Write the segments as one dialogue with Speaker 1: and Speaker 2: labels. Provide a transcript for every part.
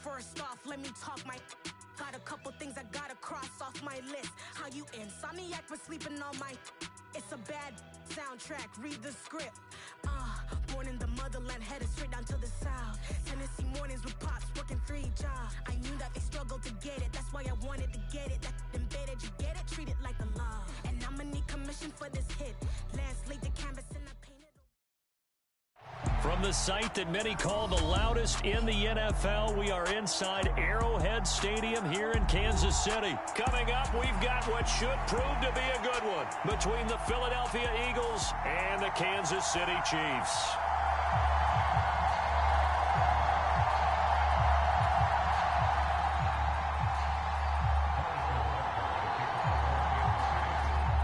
Speaker 1: First off, let me talk my... Got a couple things I gotta cross off my list. How you insomniac for sleeping on my... It's a bad soundtrack, read the script. Born in the motherland, headed straight down to the south. Tennessee mornings with pops, working 3 jobs. I knew that they struggled to get it, that's why I wanted to get it. That embedded, you get it, treat it like a law. And I'ma need commission for this hit. Last laid the canvas and I painted.
Speaker 2: From the site that many call the loudest in the NFL, we are inside Arrowhead Stadium here in Kansas City. Coming up, we've got what should prove to be a good one between the Philadelphia Eagles and the Kansas City Chiefs.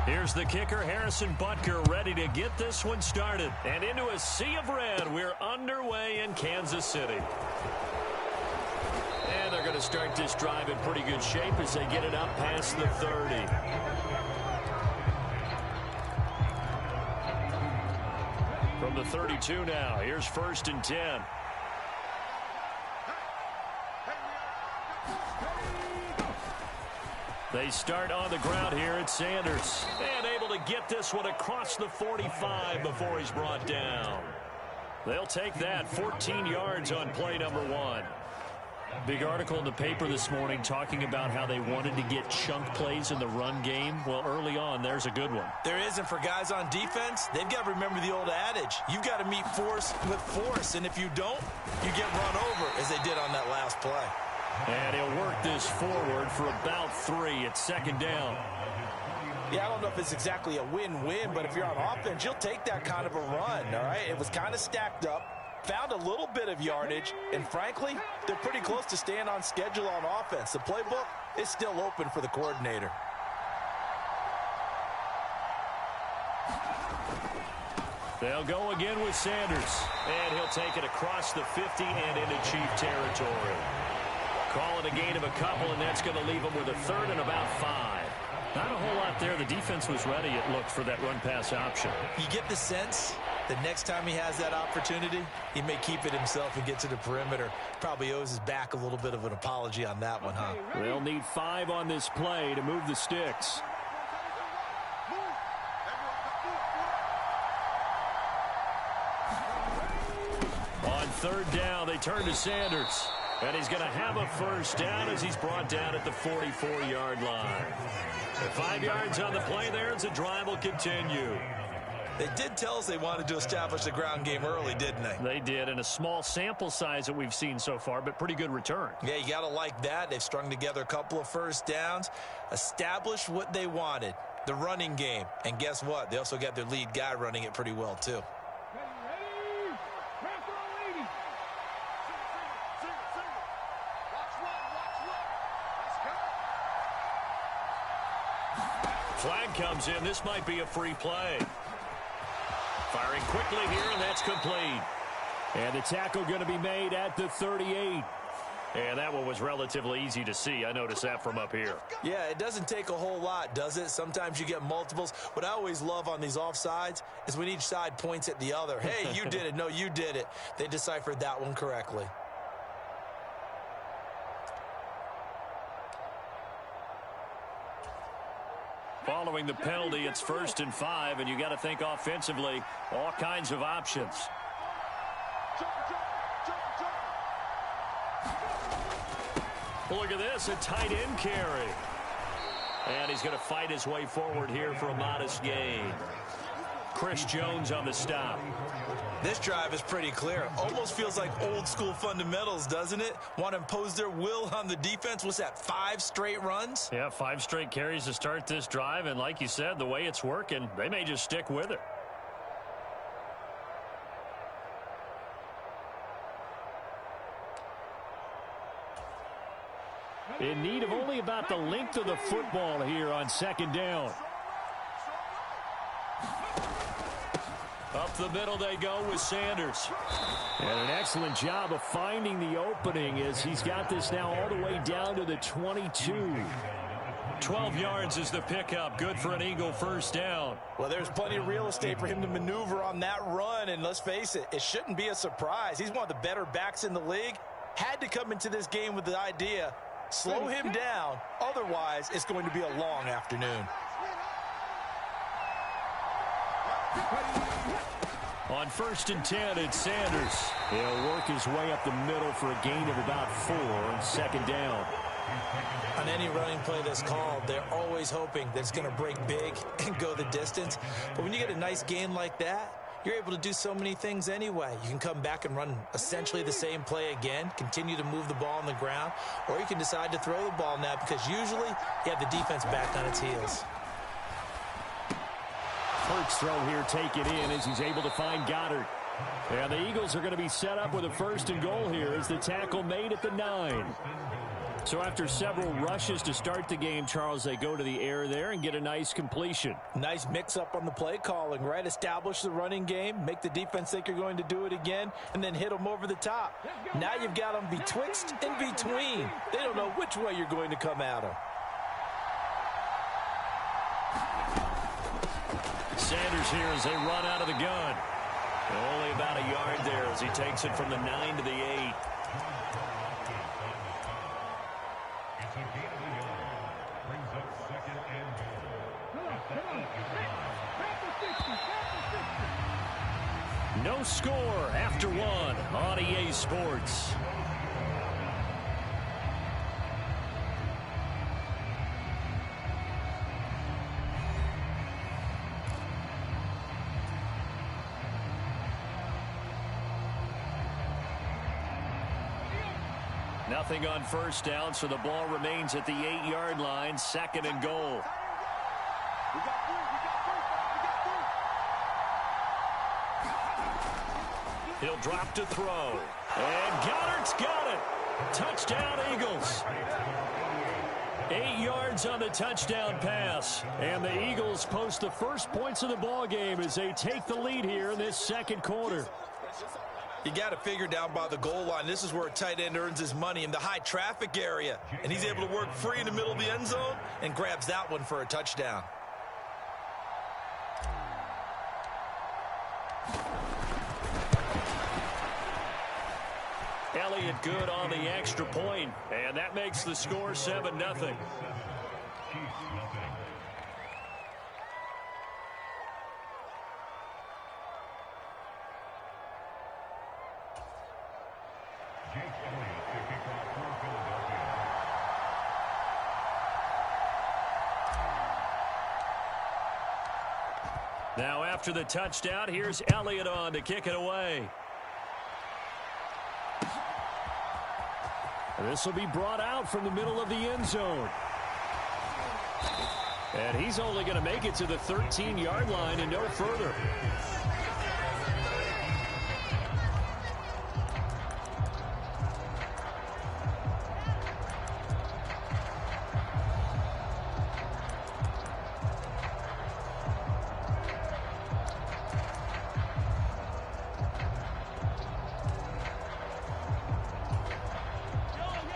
Speaker 2: Here's the kicker, Harrison Butker, ready to get this one started. And into a sea of red, we're underway in Kansas City. And they're going to start this drive in pretty good shape as they get it up past the 30. From the 32 now, here's 1st and 10. They start on the ground here at Sanders. And able to get this one across the 45 before he's brought down. They'll take that 14 yards on play number 1. Big article in the paper this morning talking about how they wanted to get chunk plays in the run game. Well, early on, there's a good one.
Speaker 3: There is, and for guys on defense, they've got to remember the old adage. You've got to meet force with force, and if you don't, you get run over, as they did on that last play.
Speaker 2: And he'll work this forward for about 3 at 2nd down.
Speaker 3: Yeah, I don't know if it's exactly a win-win, but if you're on offense, you'll take that kind of a run, all right? It was kind of stacked up, found a little bit of yardage, and frankly, they're pretty close to staying on schedule on offense. The playbook is still open for the coordinator.
Speaker 2: They'll go again with Sanders, and he'll take it across the 50 and into Chief territory. Call it a gain of a couple, and that's going to leave them with a 3rd and about 5. Not a whole lot there. The defense was ready, it looked, for that run-pass option.
Speaker 3: You get the sense that next time he has that opportunity, he may keep it himself and get to the perimeter. Probably owes his back a little bit of an apology on that one, huh?
Speaker 2: They'll need 5 on this play to move the sticks. On 3rd down, they turn to Sanders. And he's going to have a 1st down as he's brought down at the 44-yard line. 5 yards on the play there as the drive will continue.
Speaker 3: They did tell us they wanted to establish the ground game early, didn't they?
Speaker 2: They did, and a small sample size that we've seen so far, but pretty good return.
Speaker 3: Yeah, you got to like that. They've strung together a couple of 1st downs, established what they wanted, the running game. And guess what? They also got their lead guy running it pretty well, too.
Speaker 2: Flag comes in. This might be a free play. Firing quickly here, and that's complete. And the tackle going to be made at the 38. And that one was relatively easy to see. I noticed that from up here.
Speaker 3: Yeah, it doesn't take a whole lot, does it? Sometimes you get multiples. What I always love on these offsides is when each side points at the other. Hey, you did it. No, you did it. They deciphered that one correctly.
Speaker 2: Following the penalty, it's 1st and 5, and you got to think offensively, all kinds of options. Look at this, a tight end carry. And he's going to fight his way forward here for a modest gain. Chris Jones on the stop.
Speaker 3: This drive is pretty clear. Almost feels like old school fundamentals, doesn't it? Want to impose their will on the defense. What's that, 5 straight runs?
Speaker 2: Yeah, 5 straight carries to start this drive. And like you said, the way it's working, they may just stick with it. In need of only about the length of the football here on 2nd down. Up the middle they go with Sanders. And an excellent job of finding the opening as he's got this now all the way down to the 22. 12 yards is the pickup. Good for an Eagle 1st down.
Speaker 3: Well, there's plenty of real estate for him to maneuver on that run. And let's face it, it shouldn't be a surprise. He's one of the better backs in the league. had to come into this game with the idea, slow him down, otherwise it's going to be a long afternoon.
Speaker 2: On 1st and 10, it's Sanders. He'll work his way up the middle for a gain of about 4 on 2nd down.
Speaker 3: On any running play that's called, they're always hoping that it's going to break big and go the distance. But when you get a nice gain like that, you're able to do so many things anyway. You can come back and run essentially the same play again, continue to move the ball on the ground, or you can decide to throw the ball now because usually you have the defense back on its heels.
Speaker 2: First throw here taken in as he's able to find Goddard. And the Eagles are going to be set up with a 1st and goal here as the tackle made at the 9. So after several rushes to start the game, Charles, they go to the air there and get a nice completion.
Speaker 3: Nice mix-up on the play calling, right? Establish the running game, make the defense think you're going to do it again, and then hit them over the top. Now you've got them betwixt and between. They don't know which way you're going to come at them.
Speaker 2: Sanders here as they run out of the gun. Only about a yard there as he takes it from the 9 to the 8. No score after 1 on EA Sports. Nothing on 1st down, so the ball remains at the 8-yard line, 2nd and goal. He'll drop to throw. And Goddard's got it. Touchdown, Eagles. 8 yards on the touchdown pass. And the Eagles post the first points of the ball game as they take the lead here in this 2nd quarter.
Speaker 3: You got to figure down by the goal line. This is where a tight end earns his money in the high traffic area. And he's able to work free in the middle of the end zone and grabs that one for a touchdown.
Speaker 2: Elliott good on the extra point, and that makes the score 7-0. Now after the touchdown, here's Elliott on to kick it away. This will be brought out from the middle of the end zone. And he's only going to make it to the 13-yard line and no further.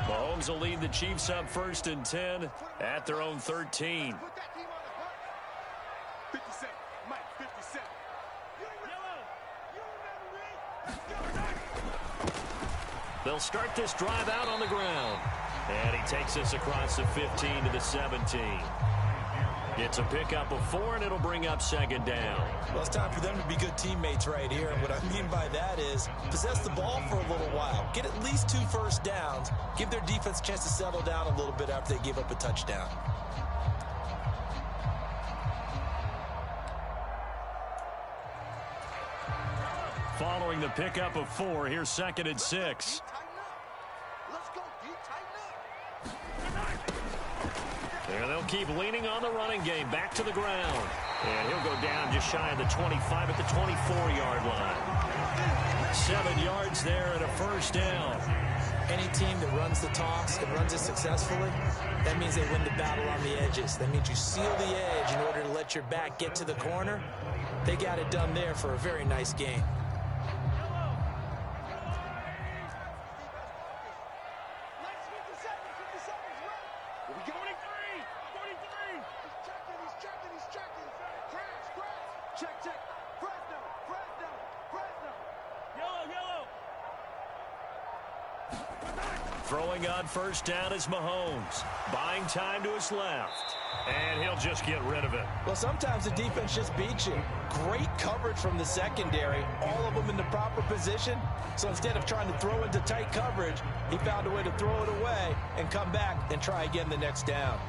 Speaker 2: Mahomes will lead the Chiefs up 1st and 10 at their own 13. They'll start this drive out on the ground. And he takes this across the 15 to the 17. It's a pickup of 4, and it'll bring up 2nd down.
Speaker 3: Well, it's time for them to be good teammates right here. And what I mean by that is possess the ball for a little while. Get at least 2 first downs. Give their defense a chance to settle down a little bit after they give up a touchdown.
Speaker 2: Following the pickup of 4, here's 2nd and 6. And they'll keep leaning on the running game. Back to the ground. And he'll go down just shy of the 25 at the 24-yard line. 7 yards there and a 1st down.
Speaker 3: Any team that runs the toss and runs it successfully, that means they win the battle on the edges. That means you seal the edge in order to let your back get to the corner. They got it done there for a very nice game.
Speaker 2: Throwing on first down is Mahomes. Buying time to his left. And he'll just get rid of it.
Speaker 3: Well, sometimes the defense just beats you. Great coverage from the secondary. All of them in the proper position. So instead of trying to throw into tight coverage, he found a way to throw it away and come back and try again the next down.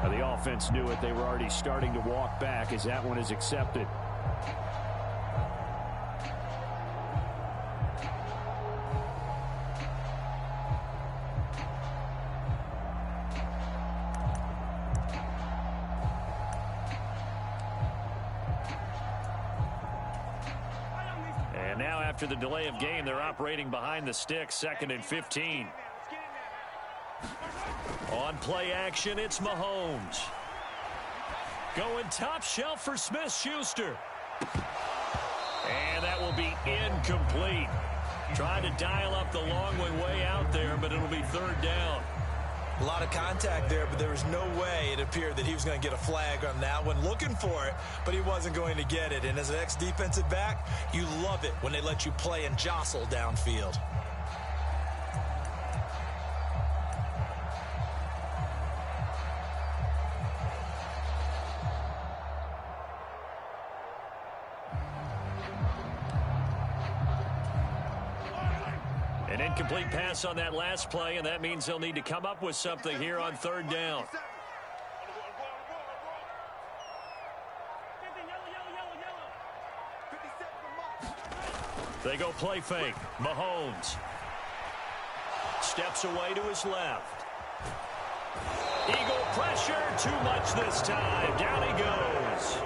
Speaker 2: The offense knew it. They were already starting to walk back as that one is accepted. And now after the delay of game, they're operating behind the sticks, 2nd and 15. On play action, it's Mahomes. Going top shelf for Smith-Schuster. And that will be incomplete. Trying to dial up the long way out there, but it'll be 3rd down.
Speaker 3: A lot of contact there, but there was no way it appeared that he was going to get a flag on that one. Looking for it, but he wasn't going to get it. And as an ex-defensive back, you love it when they let you play and jostle downfield.
Speaker 2: An incomplete pass on that last play, and that means they'll need to come up with something here on 3rd down. They go play fake. Mahomes steps away to his left. Eagle pressure, too much this time. Down he goes.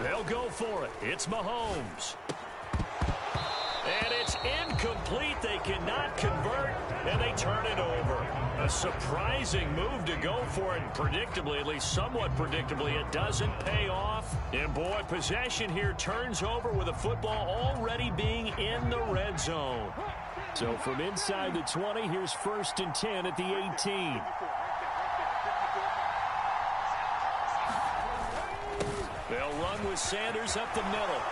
Speaker 2: They'll go for it. It's Mahomes. And it's incomplete. They cannot convert, and they turn it over. A surprising move to go for it. Predictably, at least somewhat predictably, it doesn't pay off. And, boy, possession here turns over with the football already being in the red zone. So from inside the 20, here's 1st and 10 at the 18. They'll run with Sanders up the middle.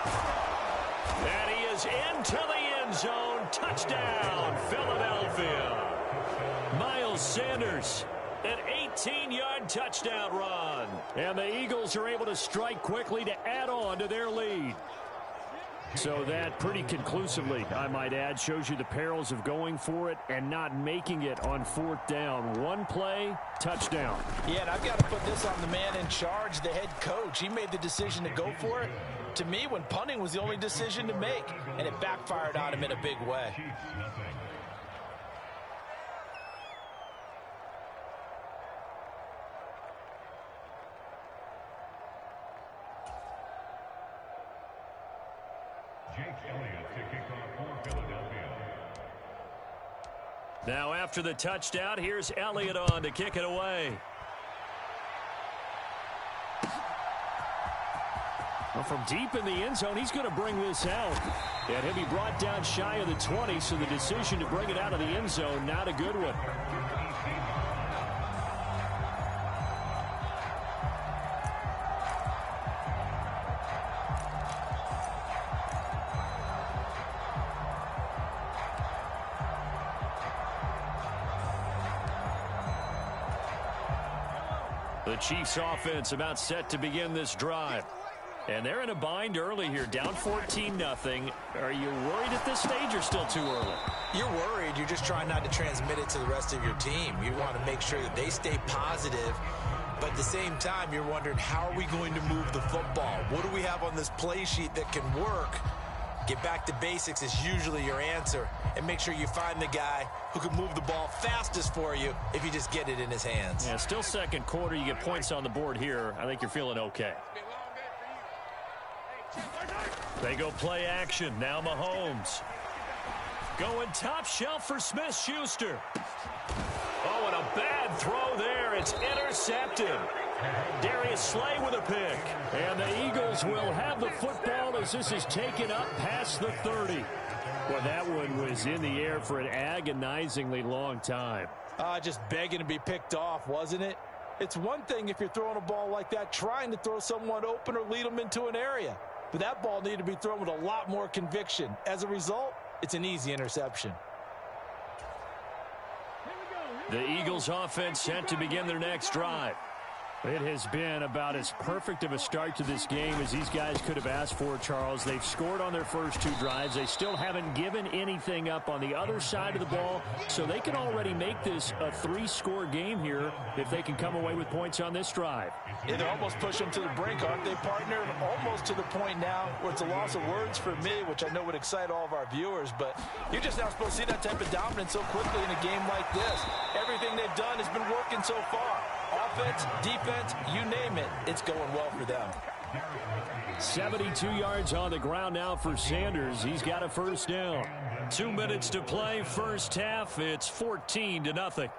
Speaker 2: And he is into the end zone. Touchdown, Philadelphia. Miles Sanders, an 18-yard touchdown run. And the Eagles are able to strike quickly to add on to their lead. So that pretty conclusively, I might add, shows you the perils of going for it and not making it on 4th down. One play, touchdown.
Speaker 3: Yeah, and I've got to put this on the man in charge, the head coach. He made the decision to go for it. To me, when punting was the only decision to make, and it backfired on him in a big way.
Speaker 2: Now after the touchdown, here's Elliott on to kick it away. Well, from deep in the end zone, he's going to bring this out. And he'll be brought down shy of the 20, so the decision to bring it out of the end zone, not a good one. The Chiefs offense about set to begin this drive. And they're in a bind early here, down 14-0. Are you worried at this stage or still too early?
Speaker 3: You're worried. You're just trying not to transmit it to the rest of your team. You want to make sure that they stay positive. But at the same time, you're wondering, how are we going to move the football? What do we have on this play sheet that can work? Get back to basics is usually your answer. And make sure you find the guy who can move the ball fastest for you if you just get it in his hands.
Speaker 2: Yeah, still second quarter. You get points on the board here. I think you're feeling okay. They go play action. Now Mahomes. Going top shelf for Smith-Schuster. Oh, and a bad throw there. It's intercepted. Darius Slay with a pick. And the Eagles will have the football as this is taken up past the 30. Well, that one was in the air for an agonizingly long time.
Speaker 3: Just begging to be picked off, wasn't it? It's one thing if you're throwing a ball like that, trying to throw someone open or lead them into an area. But that ball needed to be thrown with a lot more conviction. As a result, it's an easy interception.
Speaker 2: The Eagles offense set to begin their next drive. It has been about as perfect of a start to this game as these guys could have asked for, Charles. They've scored on their first two drives. They still haven't given anything up on the other side of the ball, so they can already make this a three-score game here if they can come away with points on this drive.
Speaker 3: Yeah, they're almost pushing them to the brink, aren't they, partner? Almost to the point now where it's a loss of words for me, which I know would excite all of our viewers, but you're just not supposed to see that type of dominance so quickly in a game like this. Everything they've done has been working so far. Offense, defense, you name it, it's going well for them.
Speaker 2: 72 yards on the ground now for Sanders. He's got a first down. 2 minutes to play, first half. It's 14-0.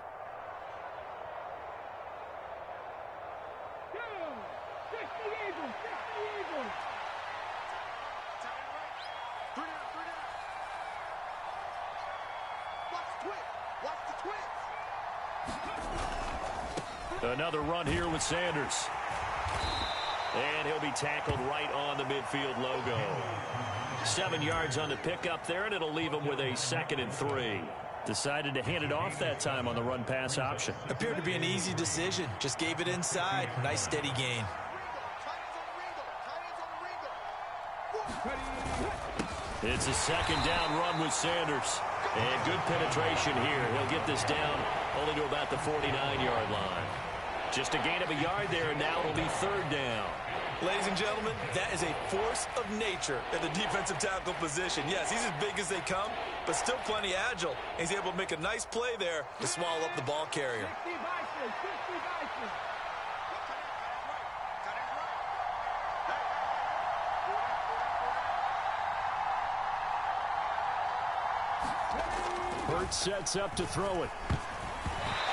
Speaker 2: Another run here with Sanders. And he'll be tackled right on the midfield logo. 7 yards on the pickup there, and it'll leave him with a 2nd and 3. Decided to hand it off that time on the run-pass option.
Speaker 3: Appeared to be an easy decision. Just gave it inside. Nice steady gain.
Speaker 2: It's a 2nd down run with Sanders. And good penetration here. He'll get this down only to about the 49-yard line. Just a gain of a yard there, and now it'll be 3rd down.
Speaker 3: Ladies and gentlemen, that is a force of nature at the defensive tackle position. Yes, he's as big as they come, but still plenty agile. He's able to make a nice play there to swallow up the ball carrier.
Speaker 2: Hurt sets up to throw it.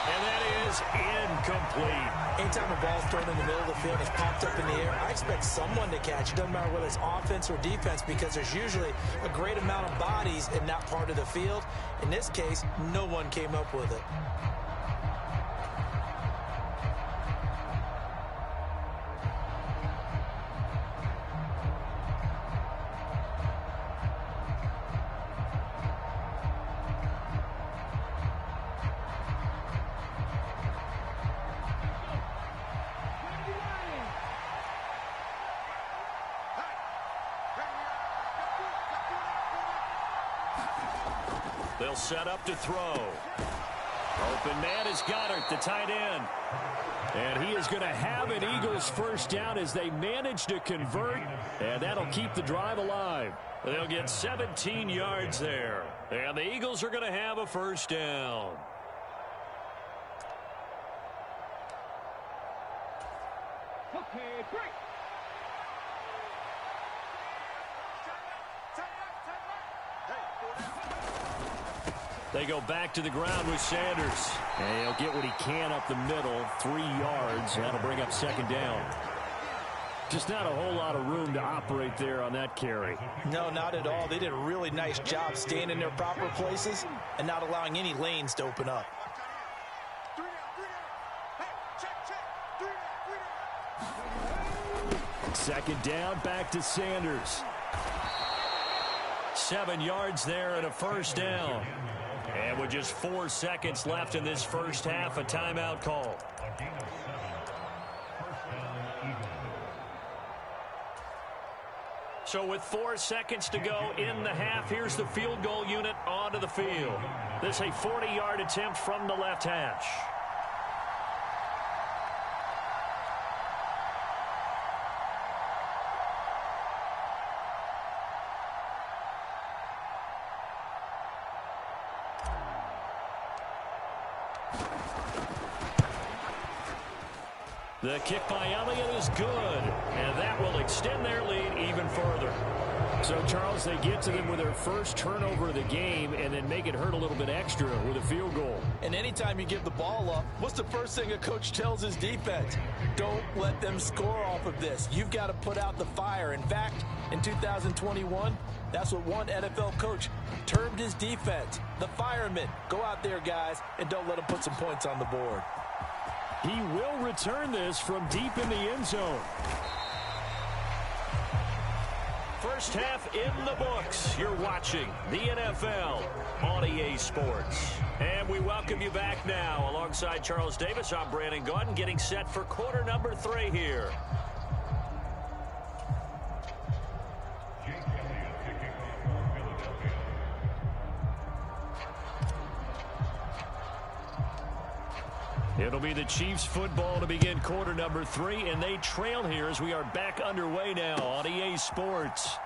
Speaker 2: And that is incomplete.
Speaker 3: Anytime a ball's thrown in the middle of the field and it's popped up in the air, I expect someone to catch it. Doesn't matter whether it's offense or defense, because there's usually a great amount of bodies in that part of the field. In this case, no one came up with it.
Speaker 2: They'll set up to throw. Open man is Goddard, the tight end. And he is going to have an Eagles first down as they manage to convert, and that'll keep the drive alive. They'll get 17 yards there, and the Eagles are going to have a first down.
Speaker 4: Okay, break.
Speaker 2: They go back to the ground with Sanders. And he'll get what he can up the middle, 3 yards. That'll bring up 2nd down. Just not a whole lot of room to operate there on that carry.
Speaker 3: No, not at all. They did a really nice job staying in their proper places and not allowing any lanes to open up.
Speaker 2: Second down, back to Sanders. 7 yards there and a first down. And with just 4 seconds left in this first half, a timeout call. So with 4 seconds to go in the half, here's the field goal unit onto the field. This is a 40-yard attempt from the left hash. The kick by Elliott is good, and that will extend their lead even further.
Speaker 5: So, Charles, they get to them with their first turnover of the game and then make it hurt a little bit extra with a field goal.
Speaker 3: And anytime you give the ball up, what's the first thing a coach tells his defense? Don't let them score off of this. You've got to put out the fire. In fact, in 2021, that's what one NFL coach termed his defense. The firemen. Go out there, guys, and don't let them put some points on the board.
Speaker 5: He will return this from deep in the end zone.
Speaker 2: First half in the books. You're watching the NFL on EA Sports. And we welcome you back now. Alongside Charles Davis, I'm Brandon Gaudin, getting set for quarter number 3 here. It'll be the Chiefs football to begin quarter number 3, and they trail here as we are back underway now on EA Sports.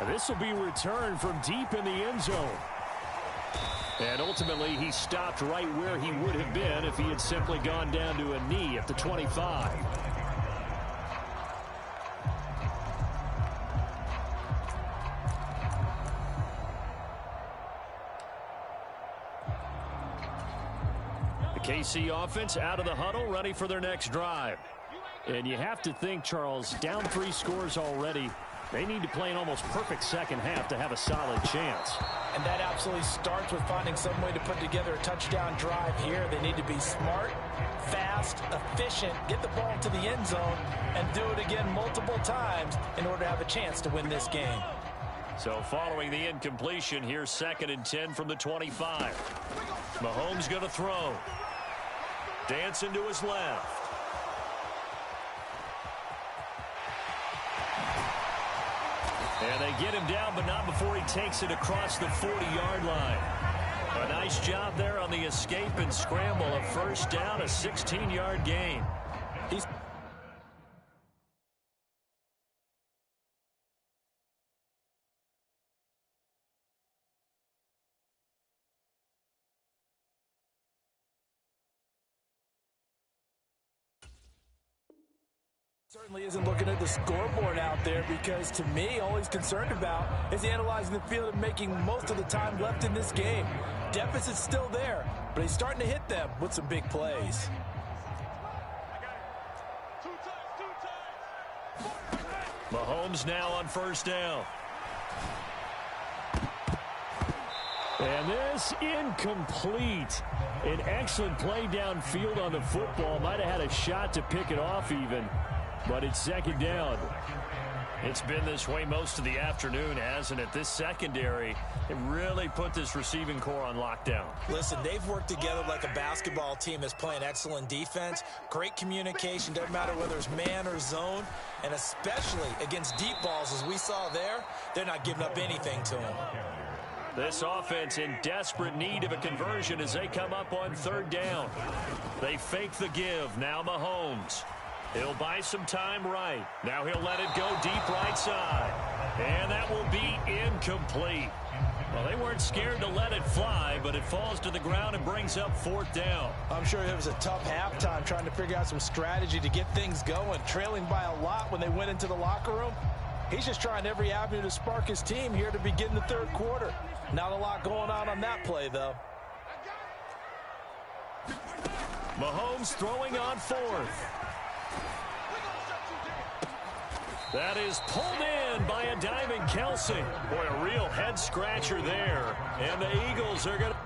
Speaker 5: This will be returned from deep in the end zone.
Speaker 2: And ultimately, he stopped right where he would have been if he had simply gone down to a knee at the 25. KC offense out of the huddle, ready for their next drive.
Speaker 5: And you have to think, Charles, down 3 scores already. They need to play an almost perfect second half to have a solid chance.
Speaker 3: And that absolutely starts with finding some way to put together a touchdown drive here. They need to be smart, fast, efficient, get the ball to the end zone, and do it again multiple times in order to have a chance to win this game.
Speaker 2: So following the incompletion, here's 2nd and 10 from the 25. Mahomes going to throw. Dancing to his left. And they get him down, but not before he takes it across the 40-yard line. A nice job there on the escape and scramble. A first down, a 16-yard gain.
Speaker 3: Certainly isn't looking at the scoreboard out there because, to me, all he's concerned about is analyzing the field and making most of the time left in this game. Deficit's still there, but he's starting to hit them with some big plays.
Speaker 2: Mahomes now on first down.
Speaker 5: And this incomplete. An excellent play downfield on the football. Might have had a shot to pick it off even. But it's 2nd down.
Speaker 2: It's been this way most of the afternoon, hasn't it? This secondary, it really put this receiving core on lockdown.
Speaker 3: Listen, they've worked together like a basketball team that's playing excellent defense. Great communication, doesn't matter whether it's man or zone. And especially against deep balls, as we saw there, they're not giving up anything to them.
Speaker 2: This offense in desperate need of a conversion as they come up on 3rd down. They fake the give. Now Mahomes. He'll buy some time right. Now he'll let it go deep right side. And that will be incomplete. Well, they weren't scared to let it fly, but it falls to the ground and brings up 4th down.
Speaker 3: I'm sure it was a tough halftime trying to figure out some strategy to get things going, trailing by a lot when they went into the locker room. He's just trying every avenue to spark his team here to begin the 3rd quarter. Not a lot going on that play, though.
Speaker 2: Mahomes throwing on 4th. That is pulled in by a diving Kelsey. Boy, a real head-scratcher there. And the Eagles are going to...